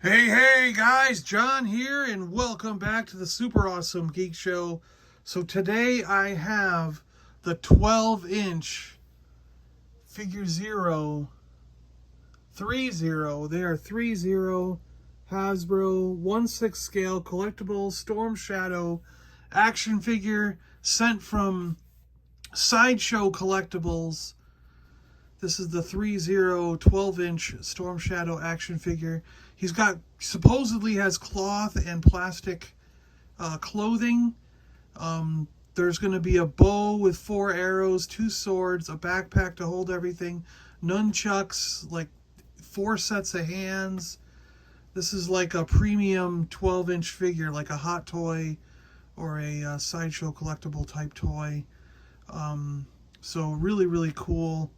Hey guys, John here, and welcome back to the Super Awesome Geek Show. So today I have the 12-inch figure 30, they are 30 Hasbro 1/6 scale collectible Storm Shadow action figure sent from Sideshow Collectibles. This is the 30 12-inch Storm Shadow action figure. He's got, supposedly has cloth and plastic clothing. There's going to be a bow with 4 arrows, 2 swords, a backpack to hold everything, nunchucks, like 4 sets of hands. This is like a premium 12-inch figure, like a hot toy or a Sideshow collectible type toy. So really cool.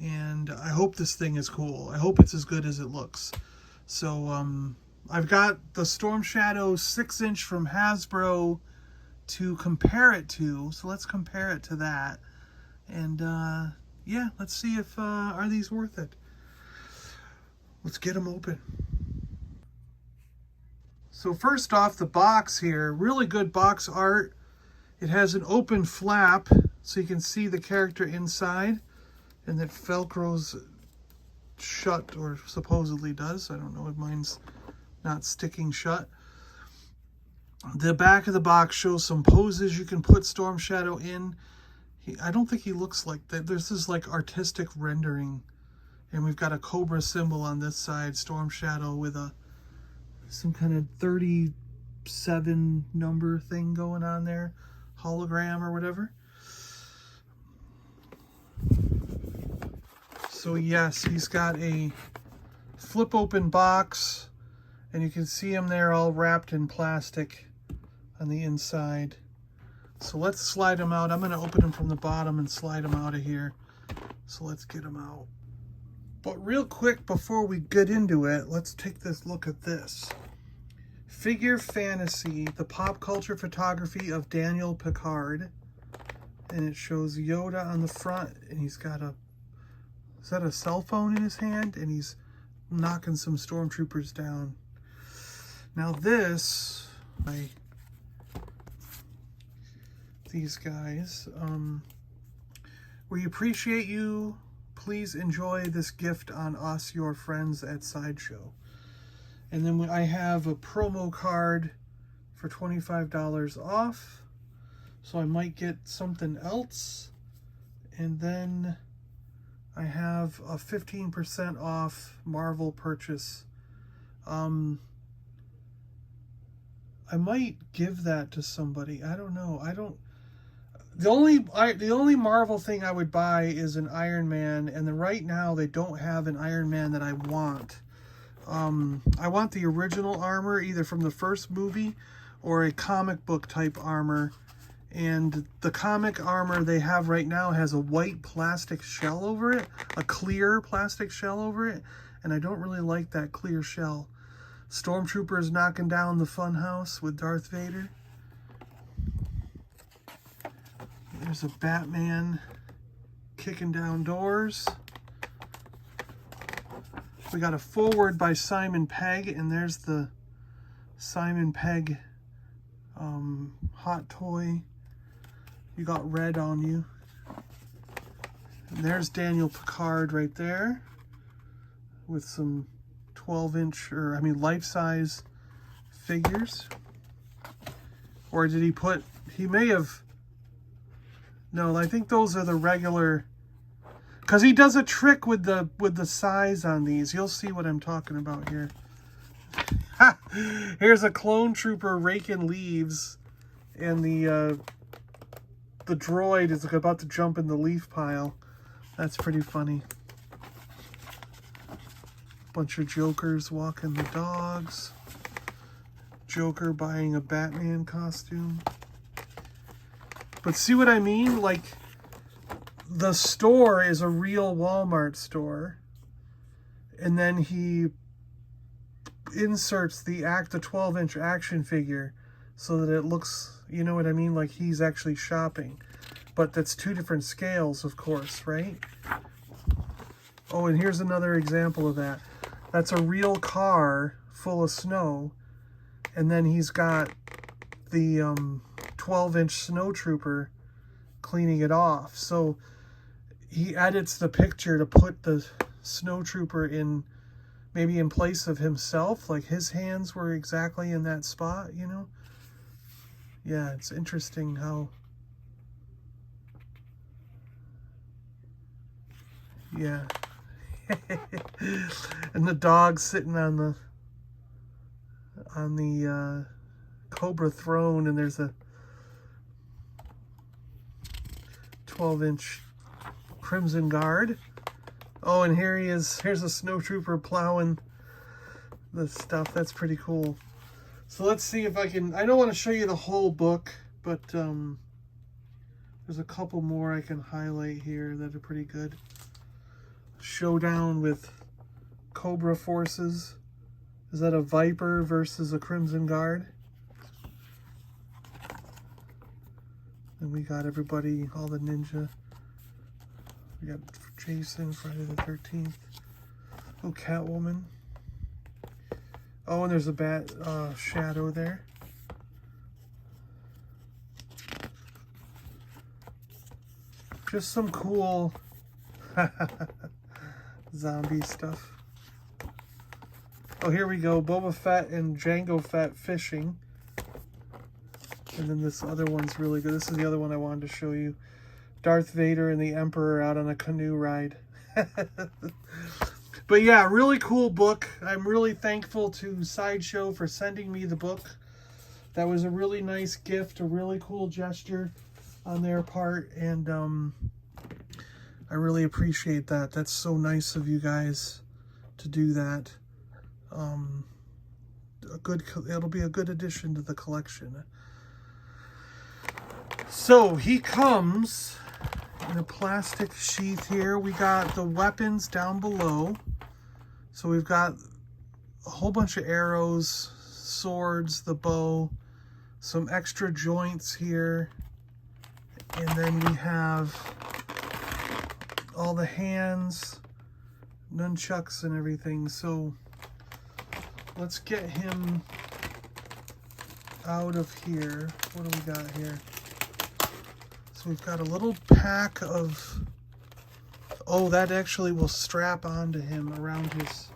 And I hope this thing is cool. I hope it's as good as it looks. So I've got the Storm Shadow 6-inch from Hasbro to compare it to. So let's compare it to that. And yeah, let's see if are these worth it. Let's get them open. So first off, the box here, really good box art. It has an open flap so you can see the character inside. And that Velcro's shut, or supposedly does. I don't know if mine's not sticking shut. The back of the box shows some poses you can put Storm Shadow in. I don't think he looks like that. There's this like artistic rendering. And we've got a Cobra symbol on this side, Storm Shadow, with some kind of 37 number thing going on there. Hologram or whatever. So yes, he's got a flip open box, and you can see him there all wrapped in plastic on the inside. So let's slide him out. I'm going to open him from the bottom and slide him out of here. So let's get him out. But real quick before we get into it, let's take this look at this. Figure Fantasy, the pop culture photography of Daniel Picard. And it shows Yoda on the front, and he's got a, is that a cell phone in his hand? And he's knocking some stormtroopers down. Now this, these guys, we appreciate you. Please enjoy this gift on us, your friends at Sideshow. And then I have a promo card for $25 off. So I might get something else. And then I have a 15% off Marvel purchase. I might give that to somebody. I don't know. The only Marvel thing I would buy is an Iron Man, and then right now they don't have an Iron Man that I want. I want the original armor, either from the first movie or a comic book type armor. And the comic armor they have right now has a white plastic shell over it, a clear plastic shell over it, and I don't really like that clear shell. Stormtroopers knocking down the funhouse with Darth Vader. There's a Batman kicking down doors. We got a foreword by Simon Pegg, and there's the Simon Pegg hot toy. You got red on you. And there's Daniel Picard right there with some 12-inch, or I mean life-size figures. Or did he put, he may have, no, I think those are the regular, because he does a trick with the size on these. You'll see what I'm talking about here. Here's a clone trooper raking leaves, and the droid is about to jump in the leaf pile. That's pretty funny. Bunch of Jokers walking the dogs. Joker buying a Batman costume. But see what I mean? Like, the store is a real Walmart store. And then he inserts the 12-inch action figure so that it looks, you know what I mean, like he's actually shopping. But that's 2 different scales, of course, right? Oh, and here's another example of that. That's a real car full of snow. And then he's got the 12-inch snow trooper cleaning it off. So he edits the picture to put the snow trooper in, maybe in place of himself, like his hands were exactly in that spot, you know? Yeah, it's interesting how, yeah. And the dog sitting on the Cobra throne, and there's a 12-inch Crimson Guard. Oh, and here he is. Here's a snow trooper plowing the stuff. That's pretty cool. So let's see if I can... I don't want to show you the whole book, but there's a couple more I can highlight here that are pretty good. Showdown with Cobra forces. Is that a Viper versus a Crimson Guard? And we got everybody, all the ninja. We got Jason, Friday the 13th. Oh, Catwoman. Oh, and there's a bat shadow there. Just some cool zombie stuff. Oh, here we go. Boba Fett and Jango Fett fishing. And then this other one's really good. This is the other one I wanted to show you. Darth Vader and the Emperor out on a canoe ride. But yeah, really cool book. I'm really thankful to Sideshow for sending me the book. That was a really nice gift, a really cool gesture on their part. And I really appreciate that. That's so nice of you guys to do that. It'll be a good addition to the collection. So he comes in a plastic sheath here. We got the weapons down below. So we've got a whole bunch of arrows, swords, the bow, some extra joints here. And then we have all the hands, nunchucks and everything. So let's get him out of here. What do we got here? So we've got a little pack of... Oh, that actually will strap onto him around his...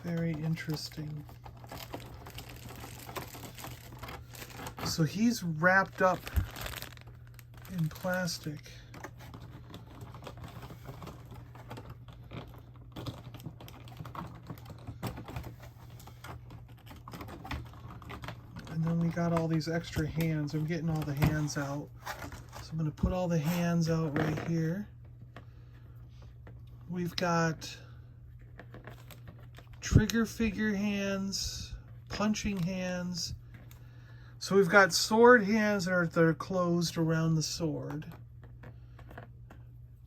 Very interesting. So he's wrapped up in plastic. And then we got all these extra hands. I'm getting all the hands out. So I'm going to put all the hands out right here. We've got trigger figure hands, punching hands. So we've got sword hands that are closed around the sword.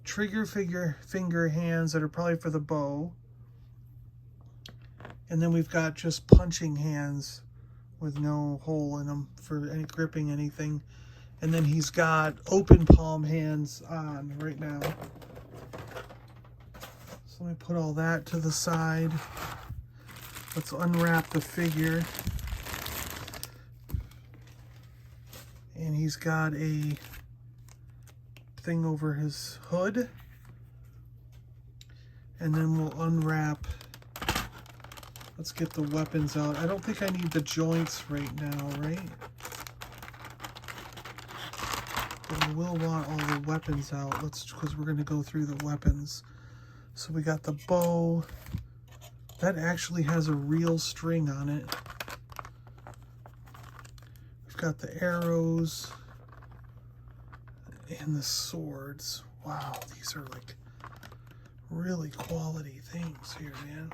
Trigger finger hands that are probably for the bow. And then we've got just punching hands with no hole in them for any gripping anything. And then he's got open palm hands on right now. So let me put all that to the side. Let's unwrap the figure. And he's got a thing over his hood. And then we'll unwrap. Let's get the weapons out. I don't think I need the joints right now, right? But I will want all the weapons out. Because we're going to go through the weapons. So we got the bow. That actually has a real string on it. We've got the arrows and the swords. Wow, these are like really quality things here, man.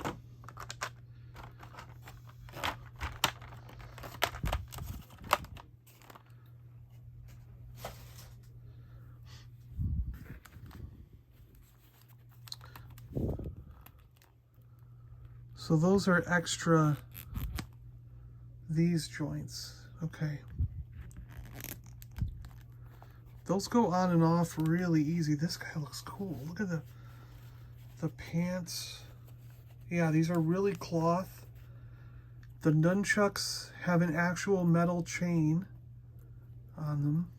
So those are extra, these joints. Okay. Those go on and off really easy. This guy looks cool. Look at the pants. Yeah, these are really cloth. The nunchucks have an actual metal chain on them.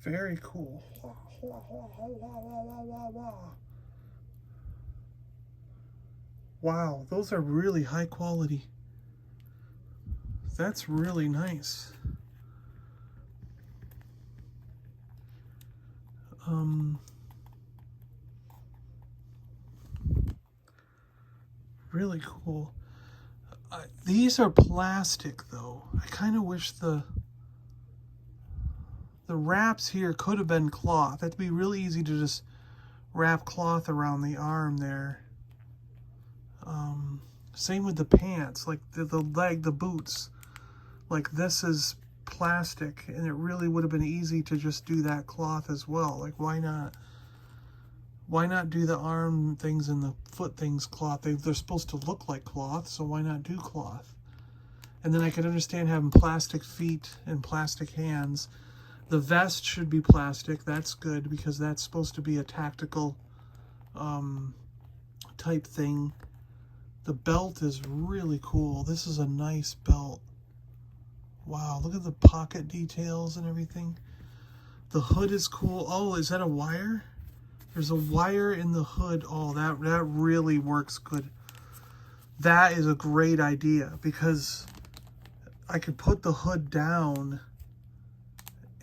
Very cool. Wow, those are really high quality. That's really nice. Really cool. These are plastic though. I kind of wish the wraps here could have been cloth. That'd be really easy to just wrap cloth around the arm there. Same with the pants, like the leg, the boots. Like this is plastic, and it really would have been easy to just do that cloth as well. Like why not? Why not do the arm things and the foot things cloth? They're supposed to look like cloth, so why not do cloth? And then I can understand having plastic feet and plastic hands. The vest should be plastic. That's good because that's supposed to be a tactical type thing. The belt is really cool. This is a nice belt. Wow, look at the pocket details and everything. The hood is cool. Oh, is that a wire? There's a wire in the hood. Oh, that really works good. That is a great idea because I could put the hood down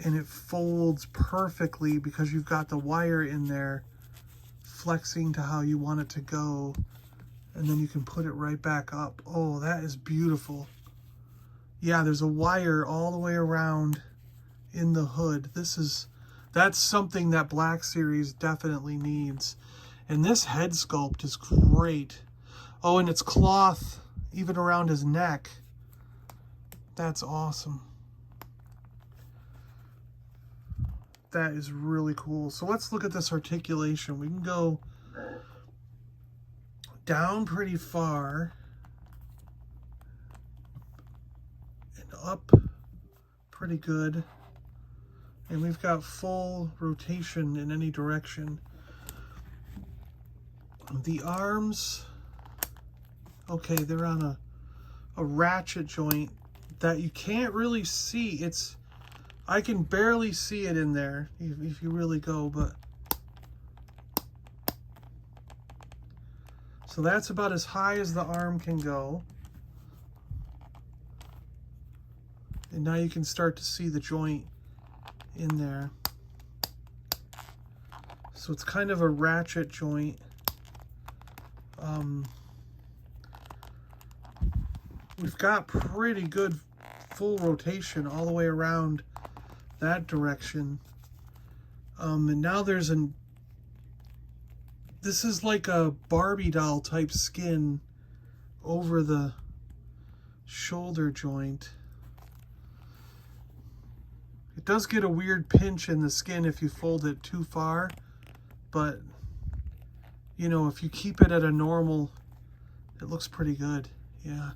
and it folds perfectly because you've got the wire in there flexing to how you want it to go, and then you can put it right back up. Oh, that is beautiful. Yeah, there's a wire all the way around in the hood. That's something that Black Series definitely needs. And this head sculpt is great. Oh, and it's cloth even around his neck. That's awesome. That is really cool. So let's look at this articulation. We can go down pretty far and up pretty good. And we've got full rotation in any direction. The arms, okay, they're on a ratchet joint that you can't really see. I can barely see it in there if you really go, but so that's about as high as the arm can go. And now you can start to see the joint in there. So it's kind of a ratchet joint. We've got pretty good full rotation all the way around that direction. And now this is like a Barbie doll type skin over the shoulder joint. It does get a weird pinch in the skin if you fold it too far, but you know, if you keep it at a normal, it looks pretty good. Yeah.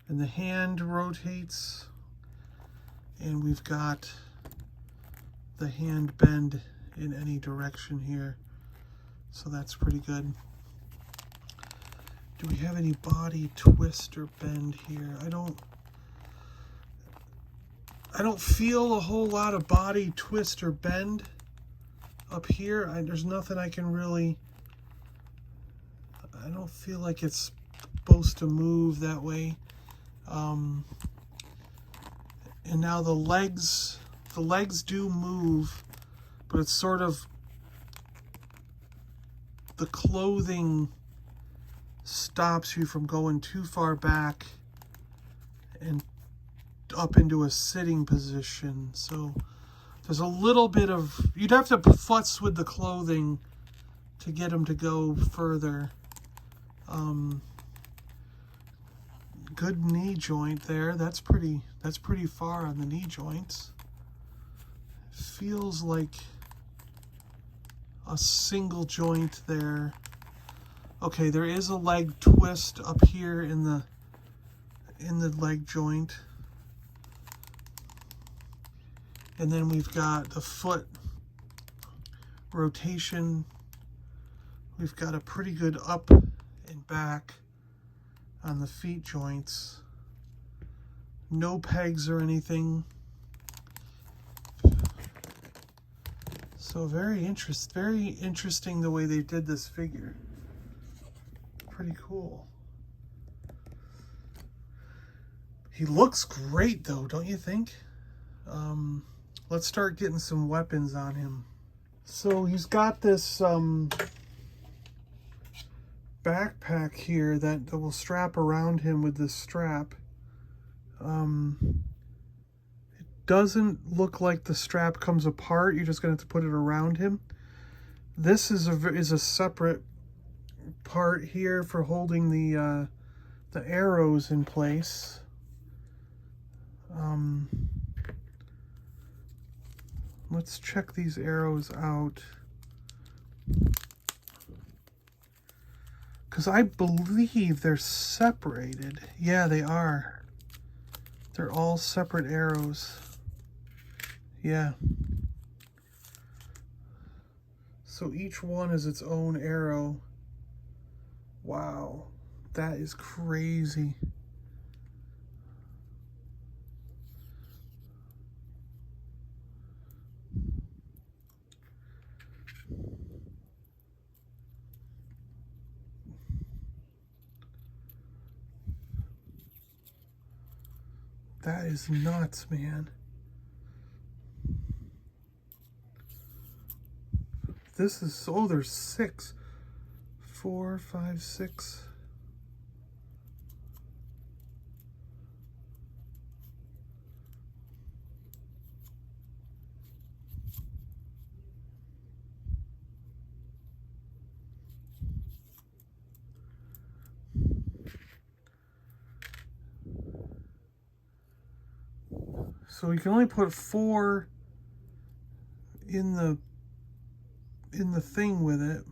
And the hand rotates, and we've got the hand bend in any direction here, so that's pretty good. Do we have any body twist or bend here? I don't feel a whole lot of body twist or bend up here. There's nothing I can really, I don't feel like it's supposed to move that way. And now the legs do move, but it's sort of, the clothing stops you from going too far back and up into a sitting position. So there's a little bit of, you'd have to futz with the clothing to get them to go further. good knee joint there. That's pretty far on the knee joints. Feels like a single joint there. Okay, there is a leg twist up here in the leg joint. And then we've got the foot rotation. We've got a pretty good up and back on the feet joints. No pegs or anything. So very interesting the way they did this figure. Pretty cool. He looks great though, don't you think? Let's start getting some weapons on him. So he's got this backpack here that will strap around him with this strap. It doesn't look like the strap comes apart. You're just gonna have to put it around him. This is a separate part here for holding the arrows in place. Let's check these arrows out, because I believe they're separated. Yeah, they are. They're all separate arrows. Yeah. So each one is its own arrow. Wow, that is crazy. That is nuts, man. This is, oh, there's 6. 4, 5, 6. So you can only put 4 in the thing with it.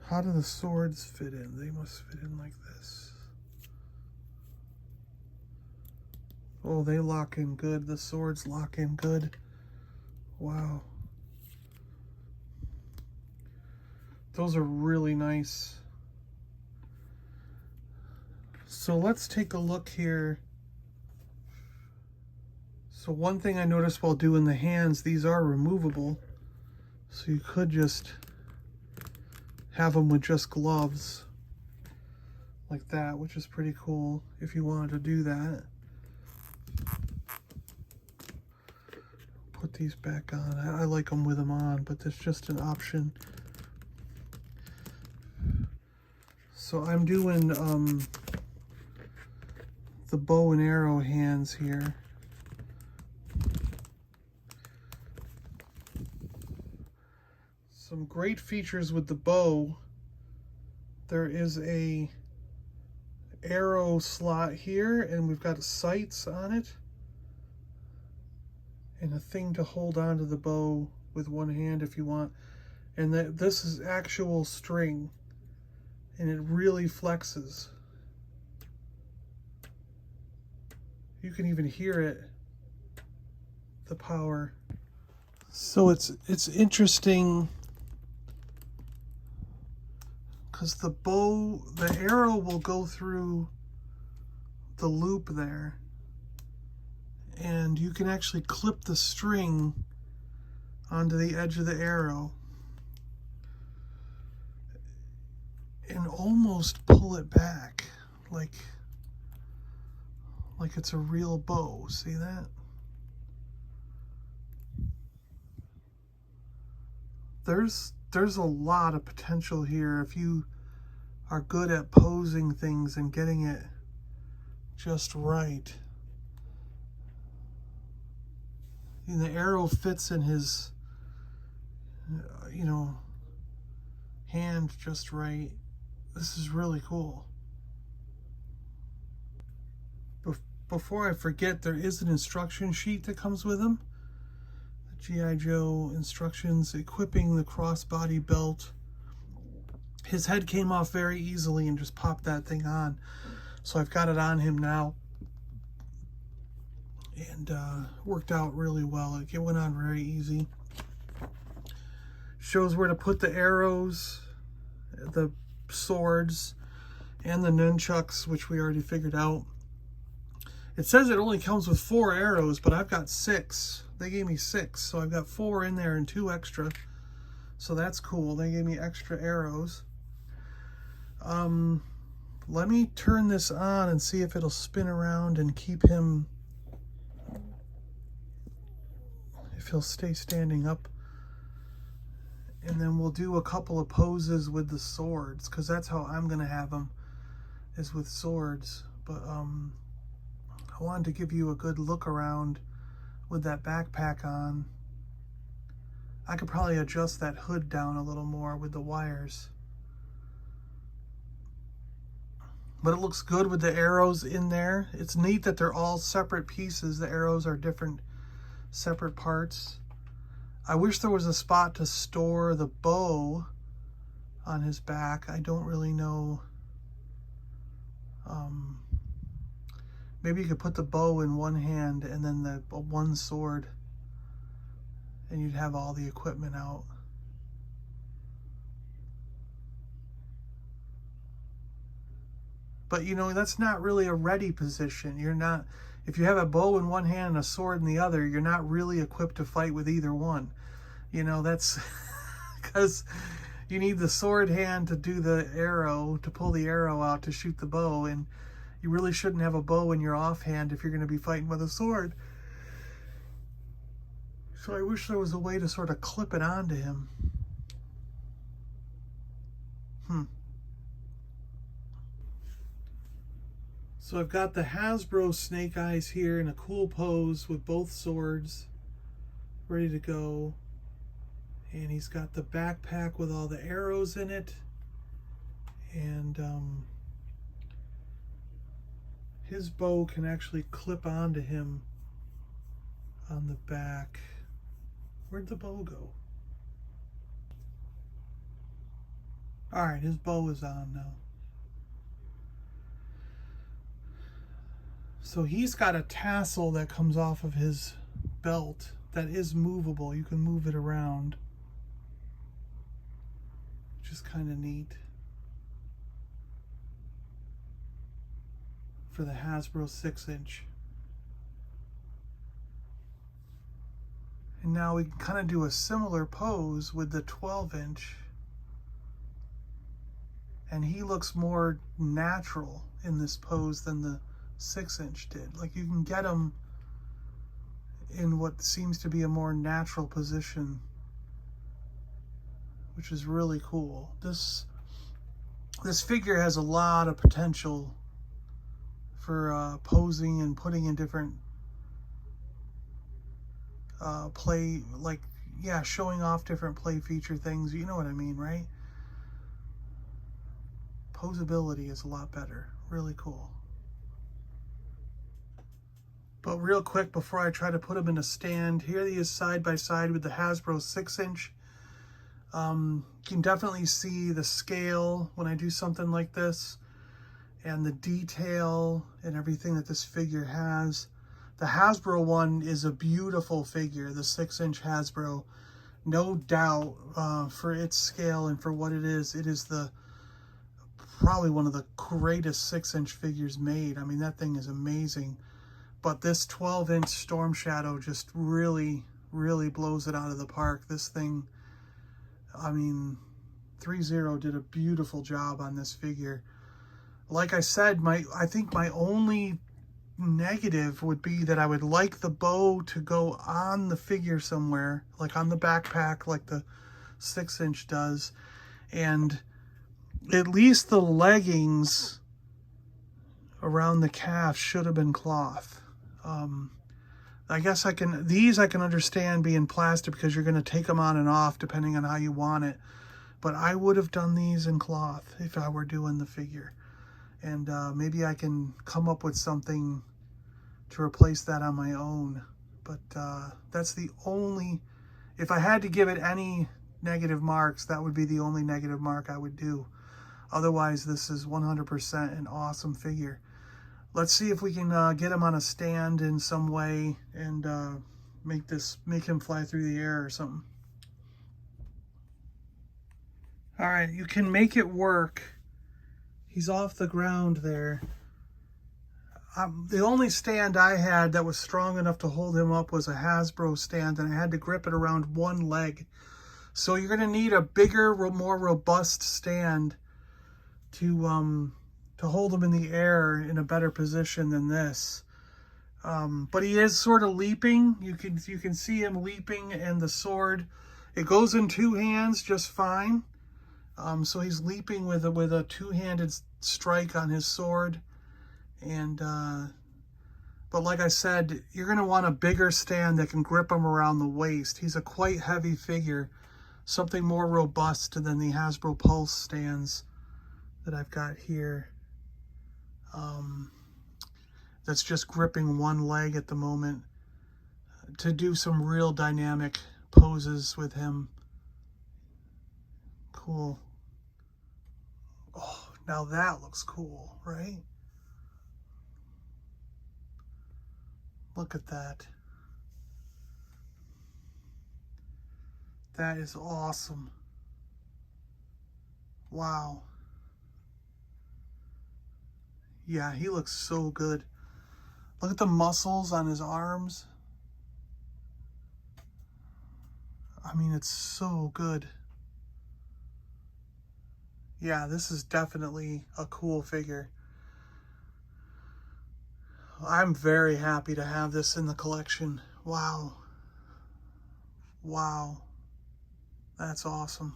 How do the swords fit in? They must fit in like this. Oh, they lock in good. The swords lock in good. Wow. Those are really nice. So let's take a look here. So one thing I noticed while doing the hands, these are removable. So you could just have them with just gloves like that, which is pretty cool if you wanted to do that. Put these back on. I like them with them on, but that's just an option. So I'm doing the bow and arrow hands here. Some great features with the bow. There is a arrow slot here, and we've got sights on it, and a thing to hold onto the bow with one hand if you want. And this is actual string, and it really flexes. You can even hear it, the power. So it's interesting, because the arrow will go through the loop there, and you can actually clip the string onto the edge of the arrow and almost pull it back like it's a real bow. See that? There's a lot of potential here if you are good at posing things and getting it just right. And the arrow fits in his, hand just right. This is really cool. Before I forget, there is an instruction sheet that comes with him. The G.I. Joe instructions, equipping the crossbody belt. His head came off very easily and just popped that thing on. So I've got it on him now. And worked out really well. It went on very easy. Shows where to put the arrows, the swords, and the nunchucks, which we already figured out. It says it only comes with 4 arrows, but I've got 6. They gave me 6, so I've got 4 in there and 2 extra. So that's cool. They gave me extra arrows. Let me turn this on and see if it'll spin around and keep him, if he'll stay standing up. And then we'll do a couple of poses with the swords, because that's how I'm going to have them, is with swords. But I wanted to give you a good look around with that backpack on. I could probably adjust that hood down a little more with the wires. But it looks good with the arrows in there. It's neat that they're all separate pieces. The arrows are different, separate parts. I wish there was a spot to store the bow on his back. I don't really know. Maybe you could put the bow in one hand and then the one sword, and you'd have all the equipment out. But you know, that's not really a ready position. You're not, if you have a bow in one hand and a sword in the other, you're not really equipped to fight with either one. You know, that's because you need the sword hand to do the arrow, to pull the arrow out to shoot the bow, and you really shouldn't have a bow in your offhand if you're going to be fighting with a sword. So I wish there was a way to sort of clip it onto him. So I've got the Hasbro Snake Eyes here in a cool pose with both swords ready to go. And he's got the backpack with all the arrows in it. And his bow can actually clip onto him on the back. Where'd the bow go? Alright, his bow is on now. So he's got a tassel that comes off of his belt that is movable. You can move it around, which is kind of neat for the Hasbro 6-inch. And now we can kind of do a similar pose with the 12-inch. And he looks more natural in this pose than the 6-inch did. Like, you can get him in what seems to be a more natural position, which is really cool. This figure has a lot of potential for posing and putting in different play, like, yeah, showing off different play feature things. You know what I mean, right? Posability is a lot better. Really cool. But real quick, before I try to put him in a stand, here he is side by side with the Hasbro 6-inch. You can definitely see the scale when I do something like this, and the detail and everything that this figure has. The Hasbro one is a beautiful figure, the 6-inch Hasbro, no doubt, for its scale and for what it is. It is probably one of the greatest 6-inch figures made. I mean, that thing is amazing. But this 12-inch Storm Shadow just really, really blows it out of the park. This thing, I mean, 3-0 did a beautiful job on this figure. Like I said, I think my only negative would be that I would like the bow to go on the figure somewhere, like on the backpack, like the 6-inch does. And at least the leggings around the calf should have been cloth. I guess these I can understand being plastic because you're going to take them on and off depending on how you want it. but I would have done these in cloth if I were doing the figure. And maybe I can come up with something to replace that on my own. But that's the only, if I had to give it any negative marks, that would be the only negative mark I would do. Otherwise, this is 100% an awesome figure. Let's see if we can get him on a stand in some way and make him fly through the air or something. All right, you can make it work. He's off the ground there. The only stand I had that was strong enough to hold him up was a Hasbro stand, and I had to grip it around one leg. So you're going to need a bigger, more robust stand to hold him in the air in a better position than this. But he is sort of leaping. You can see him leaping, and the sword, it goes in two hands just fine. So he's leaping with a two-handed strike on his sword. And but like I said, you're going to want a bigger stand that can grip him around the waist. He's a quite heavy figure, something more robust than the Hasbro Pulse stands that I've got here. That's just gripping one leg at the moment to do some real dynamic poses with him. Cool. Oh, now that looks cool, right? Look at that. That is awesome. Wow. Yeah, he looks so good. Look at the muscles on his arms. I mean, it's so good. Yeah, this is definitely a cool figure. I'm very happy to have this in the collection. Wow. Wow. That's awesome.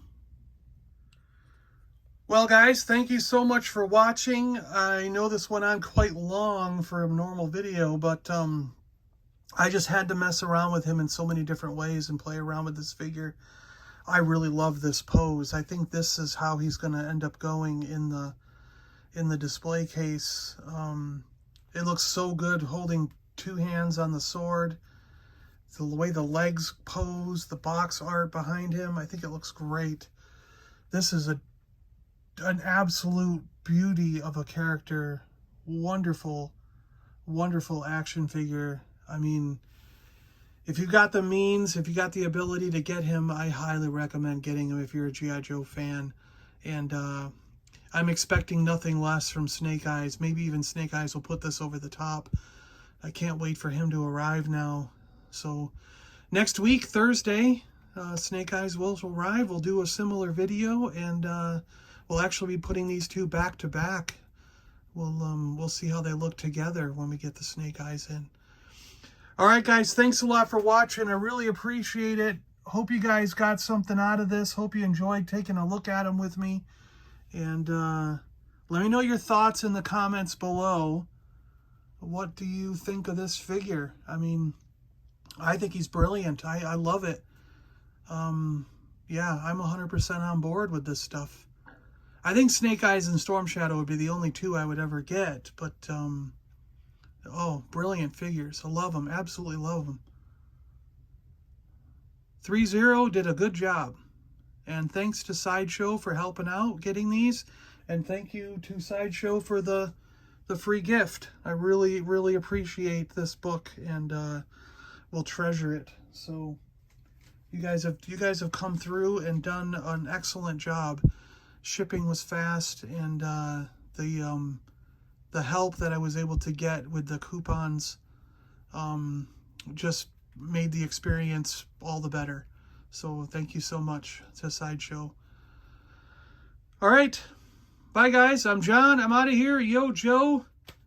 Well, guys, thank you so much for watching. I know this went on quite long for a normal video, but I just had to mess around with him in so many different ways and play around with this figure. I really love this pose. I think this is how he's going to end up going in the display case. It looks so good holding two hands on the sword. The way the legs pose, the box art behind him, I think it looks great. This is an absolute beauty of a character. Wonderful, wonderful action figure. I mean, if you've got the means, if you got the ability to get him, I highly recommend getting him if you're a G.I. Joe fan. And I'm expecting nothing less from Snake Eyes. Maybe even Snake Eyes will put this over the top. I can't wait for him to arrive now. So next week, Thursday, Snake Eyes will arrive. We'll do a similar video, and we'll actually be putting these two back to back. We'll see how they look together when we get the Snake Eyes in. All right, guys, thanks a lot for watching. I really appreciate it. Hope you guys got something out of this. Hope you enjoyed taking a look at them with me. And let me know your thoughts in the comments below. What do you think of this figure? I mean, I think he's brilliant. I love it. Yeah, I'm 100% on board with this stuff. I think Snake Eyes and Storm Shadow would be the only two I would ever get. But, oh, brilliant figures. I love them. Absolutely love them. 3-0 did a good job. And thanks to Sideshow for helping out getting these. And thank you to Sideshow for the free gift. I really, really appreciate this book, and will treasure it. So you guys have come through and done an excellent job. Shipping was fast, and the help that I was able to get with the coupons just made the experience all the better. So thank you so much to Sideshow. All right. Bye, guys. I'm John. I'm out of here. Yo, Joe.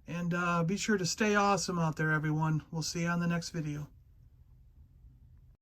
And be sure to stay awesome out there, everyone. We'll see you on the next video.